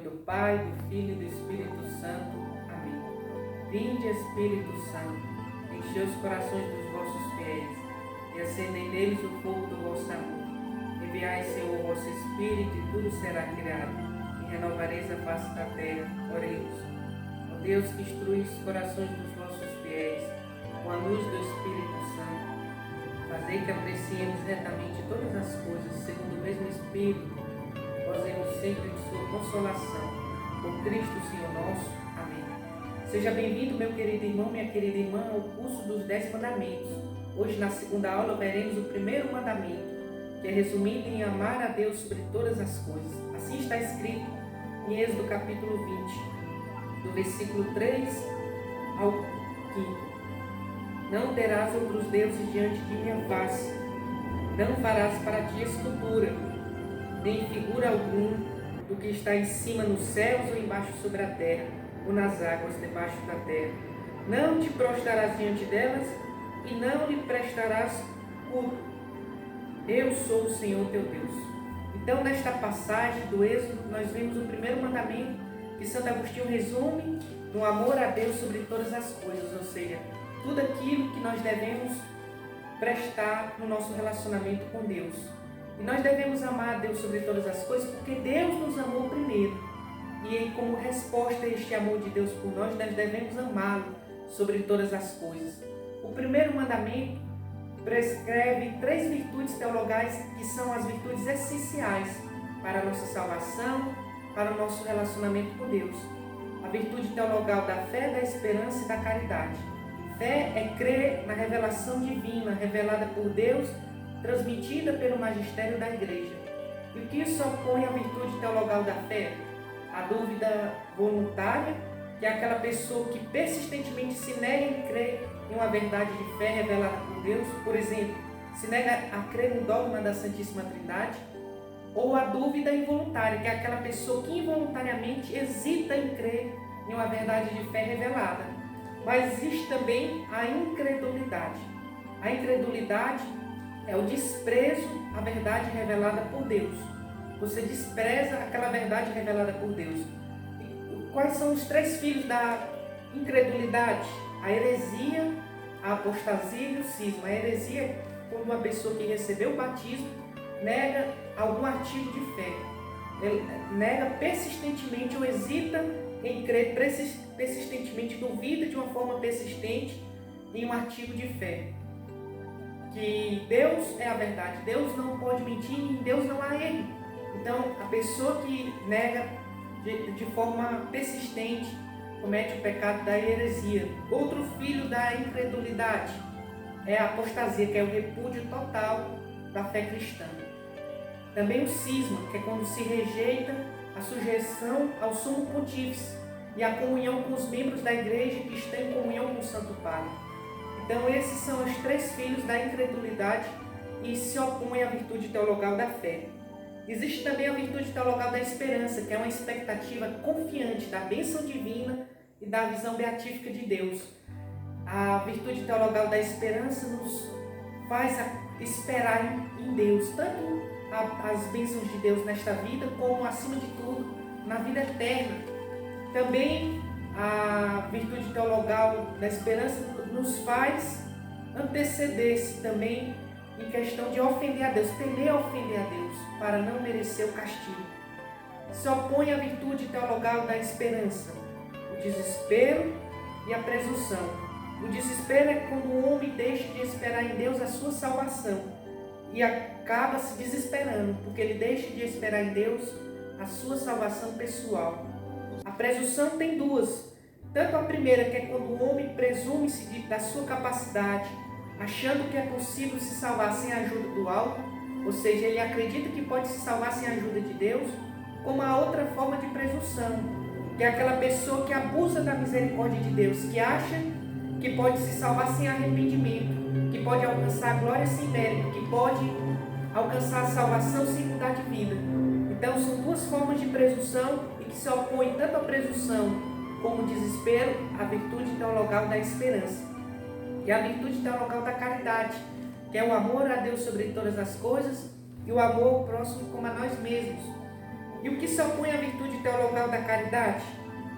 do Pai, do Filho e do Espírito Santo. Amém. Vinde, Espírito Santo, enchei os corações dos vossos fiéis e acendei neles o fogo do vosso amor. Enviai, Senhor, o vosso Espírito e tudo será criado, e renovareis a face da terra. Oremos. Ó Deus, que instruis os corações dos vossos fiéis com a luz do Espírito Santo, fazei que apreciemos retamente todas as coisas, segundo o mesmo Espírito, gozemos sempre de sua consolação. Por Cristo, Senhor nosso. Amém. Seja bem-vindo, meu querido irmão, minha querida irmã, ao curso dos 10 mandamentos. Hoje, na segunda aula, veremos o primeiro mandamento, que é resumido em amar a Deus sobre todas as coisas. Assim está escrito em Êxodo capítulo 20, do versículo 3 ao 5. Não terás outros deuses diante de minha face, não farás para ti escultura, nem figura alguma do que está em cima nos céus ou embaixo sobre a terra, ou nas águas debaixo da terra. Não te prostrarás diante delas e não lhe prestarás culto. Eu sou o Senhor teu Deus. Então, nesta passagem do Êxodo, nós vemos o primeiro mandamento que Santo Agostinho resume no amor a Deus sobre todas as coisas, ou seja, tudo aquilo que nós devemos prestar no nosso relacionamento com Deus. E nós devemos amar a Deus sobre todas as coisas porque Deus nos amou primeiro. E como resposta a este amor de Deus por nós, nós devemos amá-lo sobre todas as coisas. O primeiro mandamento prescreve 3 virtudes teologais que são as virtudes essenciais para a nossa salvação, para o nosso relacionamento com Deus. A virtude teologal da fé, da esperança e da caridade. Fé é crer na revelação divina, revelada por Deus, transmitida pelo magistério da Igreja. E o que isso opõe à virtude teologal da fé? A dúvida voluntária, que é aquela pessoa que persistentemente se nega em crer em uma verdade de fé revelada por Deus. Por exemplo, se nega a crer no dogma da Santíssima Trindade. Ou a dúvida involuntária, que é aquela pessoa que involuntariamente hesita em crer em uma verdade de fé revelada. Mas existe também a incredulidade. A incredulidade é o desprezo à verdade revelada por Deus. Você despreza aquela verdade revelada por Deus. E quais são os 3 filhos da incredulidade? A heresia, a apostasia e o cisma. A heresia é quando uma pessoa que recebeu o batismo nega algum artigo de fé. Ele nega persistentemente ou hesita em crer persistentemente, duvida de uma forma persistente em um artigo de fé. Que Deus é a verdade, Deus não pode mentir, em Deus não há erro. Então, a pessoa que nega de forma persistente comete o pecado da heresia. Outro filho da incredulidade é a apostasia, que é o repúdio total da fé cristã. Também o cisma, que é quando se rejeita a sujeição ao sumo pontífice e a comunhão com os membros da igreja que estão em comunhão com o Santo Padre. Então esses são os 3 filhos da incredulidade e se opõem à virtude teologal da fé. Existe também a virtude teologal da esperança, que é uma expectativa confiante da bênção divina e da visão beatífica de Deus. A virtude teologal da esperança nos faz esperar em Deus, tanto as bênçãos de Deus nesta vida, como, acima de tudo, na vida eterna. Também a virtude teologal da esperança nos faz anteceder-se também em questão de ofender a Deus, temer ofender a Deus, para não merecer o castigo. Se opõe à virtude teologal da esperança, o desespero e a presunção. O desespero é quando o homem deixa de esperar em Deus a sua salvação e acaba se desesperando, porque ele deixa de esperar em Deus a sua salvação pessoal. A presunção tem 2. Tanto a primeira, que é quando o homem presume-se da sua capacidade, achando que é possível se salvar sem a ajuda do alto, ou seja, ele acredita que pode se salvar sem a ajuda de Deus, como a outra forma de presunção, que é aquela pessoa que abusa da misericórdia de Deus, que acha que pode se salvar sem arrependimento, que pode alcançar a glória sem mérito, que pode alcançar a salvação sem mudar de vida. Então são 2 formas de presunção e que se opõem tanto à presunção como ao desespero, à virtude teologal da esperança. E a virtude teologal da caridade, que é o amor a Deus sobre todas as coisas e o amor ao próximo como a nós mesmos. E o que se opõe à virtude teologal da caridade?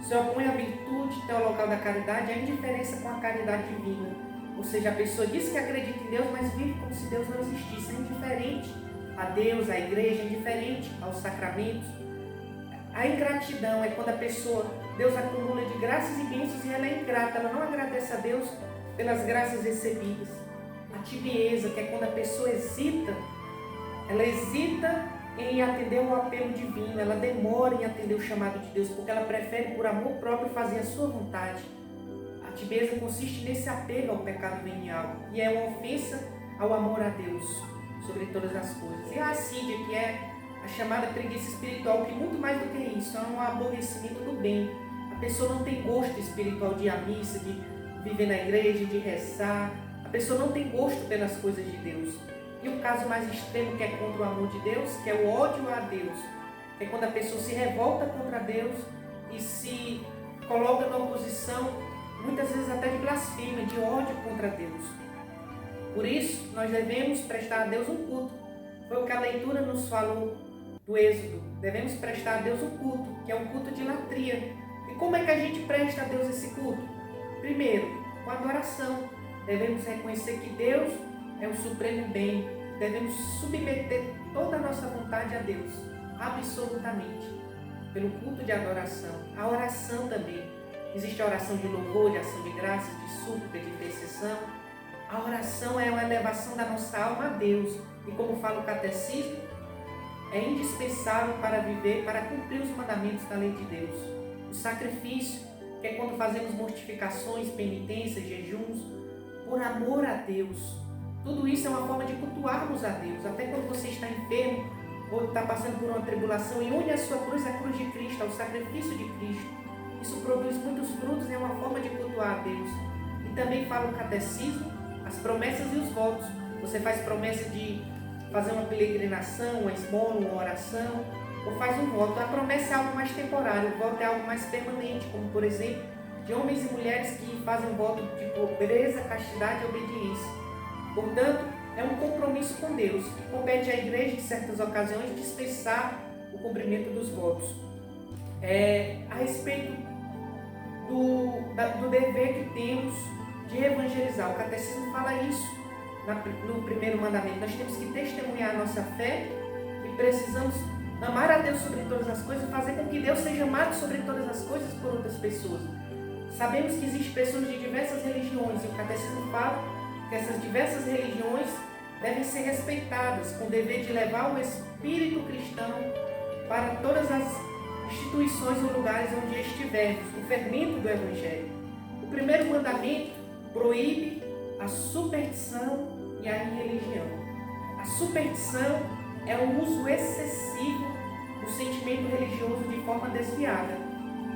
Se opõe à virtude teologal da caridade, a indiferença com a caridade divina. Ou seja, a pessoa diz que acredita em Deus, mas vive como se Deus não existisse. É indiferente a Deus, à igreja, é indiferente aos sacramentos. A ingratidão é quando a pessoa, Deus acumula de graças e bênçãos e ela é ingrata, ela não agradece a Deus pelas graças recebidas. A tibieza, que é quando a pessoa hesita, ela hesita em atender o apelo divino, ela demora em atender o chamado de Deus, porque ela prefere, por amor próprio, fazer a sua vontade. A tibieza consiste nesse apego ao pecado venial e é uma ofensa ao amor a Deus sobre todas as coisas. E a assídia, que é a chamada preguiça espiritual, que muito mais do que isso, é um aborrecimento do bem. A pessoa não tem gosto espiritual de ir à missa, de viver na igreja, de rezar. A pessoa não tem gosto pelas coisas de Deus. E o caso mais extremo, que é contra o amor de Deus, que é o ódio a Deus, que é quando a pessoa se revolta contra Deus e se coloca na oposição, muitas vezes até de blasfêmia, de ódio contra Deus. Por isso, nós devemos prestar a Deus um culto. Foi o que a leitura nos falou do Êxodo. Devemos prestar a Deus um culto, que é um culto de latria. E como é que a gente presta a Deus esse culto? Primeiro, com adoração. Devemos reconhecer que Deus é o supremo bem. Devemos submeter toda a nossa vontade a Deus, absolutamente, pelo culto de adoração. A oração também. Existe a oração de louvor, de ação de graças, de súplica, de intercessão. A oração é uma elevação da nossa alma a Deus. E como fala o catecismo, é indispensável para viver, para cumprir os mandamentos da lei de Deus. O sacrifício, que é quando fazemos mortificações, penitências, jejuns, por amor a Deus. Tudo isso é uma forma de cultuarmos a Deus. Até quando você está enfermo ou está passando por uma tribulação e une a sua cruz à cruz de Cristo, ao sacrifício de Cristo. Isso produz muitos frutos e é uma forma de cultuar a Deus. E também fala o catecismo, as promessas e os votos. Você faz promessa de fazer uma peregrinação, uma esmola, uma oração, ou faz um voto. A promessa é algo mais temporário, o voto é algo mais permanente, como por exemplo, de homens e mulheres que fazem voto de pobreza, castidade e obediência. Portanto, é um compromisso com Deus, que compete à igreja, em certas ocasiões, dispensar o cumprimento dos votos. A respeito do dever que temos de evangelizar, o catecismo fala isso no primeiro mandamento. Nós temos que testemunhar a nossa fé e precisamos amar a Deus sobre todas as coisas e fazer com que Deus seja amado sobre todas as coisas por outras pessoas. Sabemos que existem pessoas de diversas religiões e o catecismo fala que essas diversas religiões devem ser respeitadas, com o dever de levar o espírito cristão para todas as instituições ou lugares onde estivermos, o fermento do Evangelho. O primeiro mandamento proíbe a superstição e a irreligião. A superstição é o uso excessivo do sentimento religioso de forma desviada.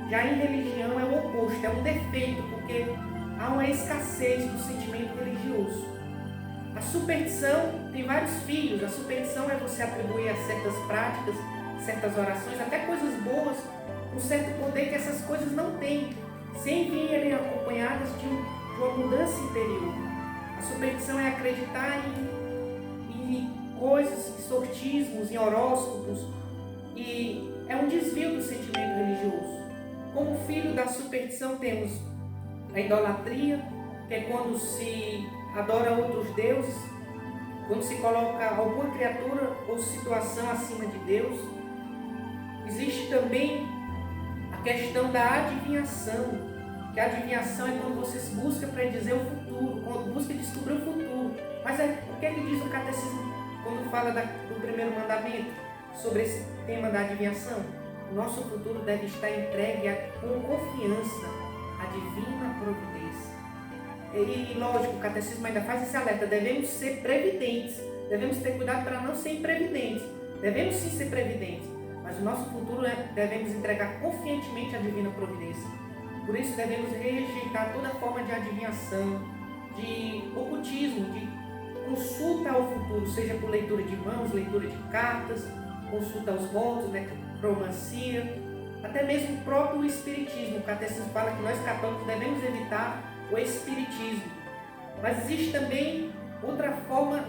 Já a irreligião é o oposto, é um defeito, porque há uma escassez do sentimento religioso. A superstição tem vários filhos. A superstição é você atribuir a certas práticas, certas orações, até coisas boas, um certo poder que essas coisas não têm, sem virem acompanhadas de uma mudança interior. A superstição é acreditar em coisas, em sortismos, em horóscopos, e é um desvio do sentimento religioso. Como filho da superstição temos a idolatria, que é quando se adora outros deuses, quando se coloca alguma criatura ou situação acima de Deus. Existe também a questão da adivinhação, que a adivinhação é quando você busca predizer o futuro, quando busca descobrir o futuro. Mas o que é que diz o catecismo quando fala do primeiro mandamento sobre esse tema da adivinhação? O nosso futuro deve estar entregue com confiança à divina providência. E lógico, o catecismo ainda faz esse alerta: devemos ser previdentes, devemos ter cuidado para não ser imprevidentes. Devemos sim ser previdentes, mas o nosso futuro devemos entregar confiantemente à divina providência. Por isso devemos rejeitar toda forma de adivinhação, de ocultismo, de consulta ao futuro, seja por leitura de mãos, leitura de cartas, consulta aos votos, necromancia, até mesmo o próprio espiritismo. O catecismo fala que nós católicos devemos evitar o espiritismo. Mas existe também outra forma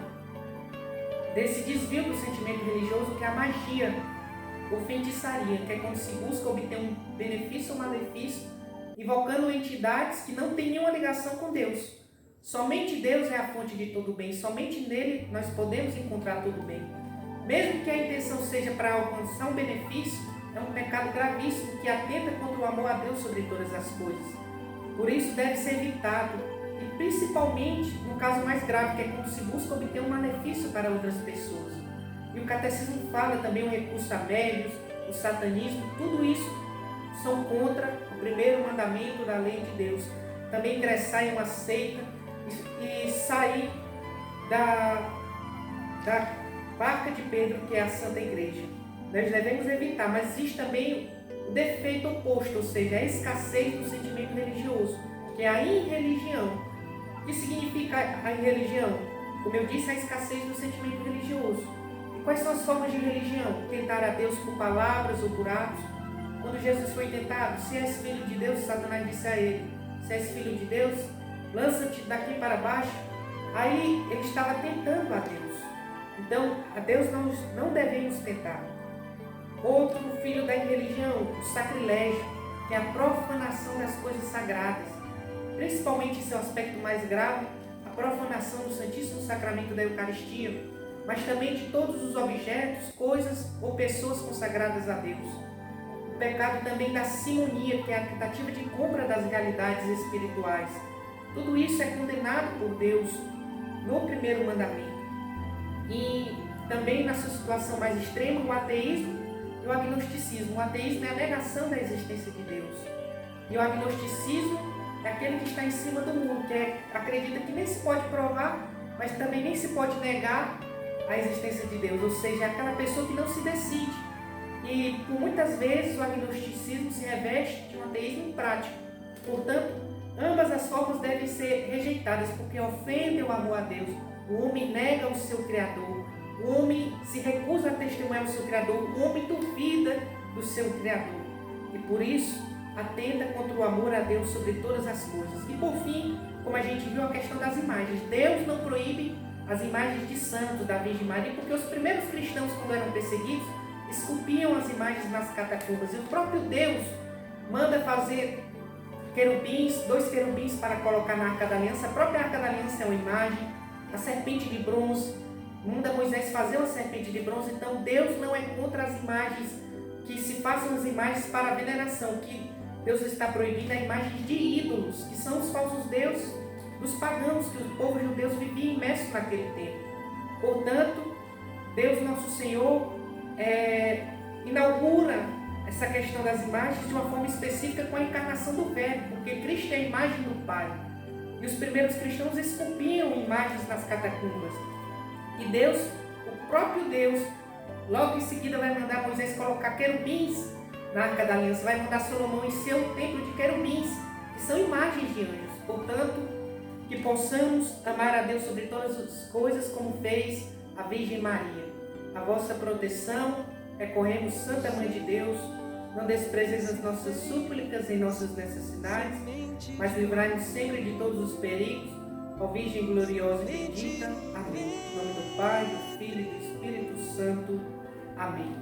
desse desvio do sentimento religioso, que é a magia. ou feitiçaria, que é quando se busca obter um benefício ou malefício, invocando entidades que não têm nenhuma ligação com Deus. Somente Deus é a fonte de todo bem, somente nele nós podemos encontrar todo bem. Mesmo que a intenção seja para alcançar um benefício, é um pecado gravíssimo que atenta contra o amor a Deus sobre todas as coisas. Por isso deve ser evitado, e principalmente no caso mais grave, que é quando se busca obter um malefício para outras pessoas. E o catecismo fala também o recurso a médios, o satanismo, tudo isso são contra o primeiro mandamento da lei de Deus. Também ingressar em uma seita e sair da barca de Pedro, que é a Santa Igreja. Nós devemos evitar, mas existe também o defeito oposto, ou seja, a escassez do sentimento religioso, que é a irreligião. O que significa a irreligião? Como eu disse, a escassez do sentimento religioso. E quais são as formas de religião? Tentar a Deus por palavras ou por atos. Quando Jesus foi tentado, se és filho de Deus, Satanás disse a ele, se és filho de Deus, lança-te daqui para baixo. Aí ele estava tentando a Deus. Então, a Deus não devemos tentar. Outro filho da irreligião, o sacrilégio, que é a profanação das coisas sagradas. Principalmente em seu aspecto mais grave, a profanação do Santíssimo Sacramento da Eucaristia, mas também de todos os objetos, coisas ou pessoas consagradas a Deus. O pecado também da simonia, que é a tentativa de compra das realidades espirituais. Tudo isso é condenado por Deus no primeiro mandamento. E também na sua situação mais extrema, o ateísmo e o agnosticismo. O ateísmo é a negação da existência de Deus. E o agnosticismo é aquele que está em cima do mundo, que acredita que nem se pode provar, mas também nem se pode negar a existência de Deus. Ou seja, é aquela pessoa que não se decide. E por muitas vezes o agnosticismo se reveste de um ateísmo prático. Portanto, ambas as formas devem ser rejeitadas, porque ofendem o amor a Deus. O homem nega o seu Criador. O homem se recusa a testemunhar o seu Criador. O homem duvida do seu Criador. E por isso, atenta contra o amor a Deus sobre todas as coisas. E por fim, como a gente viu, a questão das imagens. Deus não proíbe as imagens de santos, da Virgem Maria, porque os primeiros cristãos, quando eram perseguidos, esculpiam as imagens nas catacumbas. E o próprio Deus manda fazer querubins, 2 querubins para colocar na Arca da Aliança. A própria Arca da Aliança é uma imagem. A serpente de bronze, manda Moisés fazer uma serpente de bronze. Então Deus não é contra as imagens, que se façam as imagens para a veneração. Que Deus está proibindo a imagem de ídolos, que são os falsos deuses dos pagãos, que o povo judeu vivia imerso naquele tempo. Portanto, Deus nosso Senhor inaugura essa questão das imagens de uma forma específica com a encarnação do Verbo, porque Cristo é a imagem do Pai. E os primeiros cristãos esculpiam imagens nas catacumbas. E Deus, o próprio Deus, logo em seguida vai mandar Moisés colocar querubins na Arca da Aliança. Vai mandar Salomão encher o templo de querubins, que são imagens de anjos. Portanto, que possamos amar a Deus sobre todas as coisas, como fez a Virgem Maria. A vossa proteção recorremos, Santa Mãe de Deus. Não desprezeis as nossas súplicas em nossas necessidades, mas livrai-nos sempre de todos os perigos. Ó Virgem gloriosa e bendita. Amém. Em nome do Pai, do Filho e do Espírito Santo. Amém.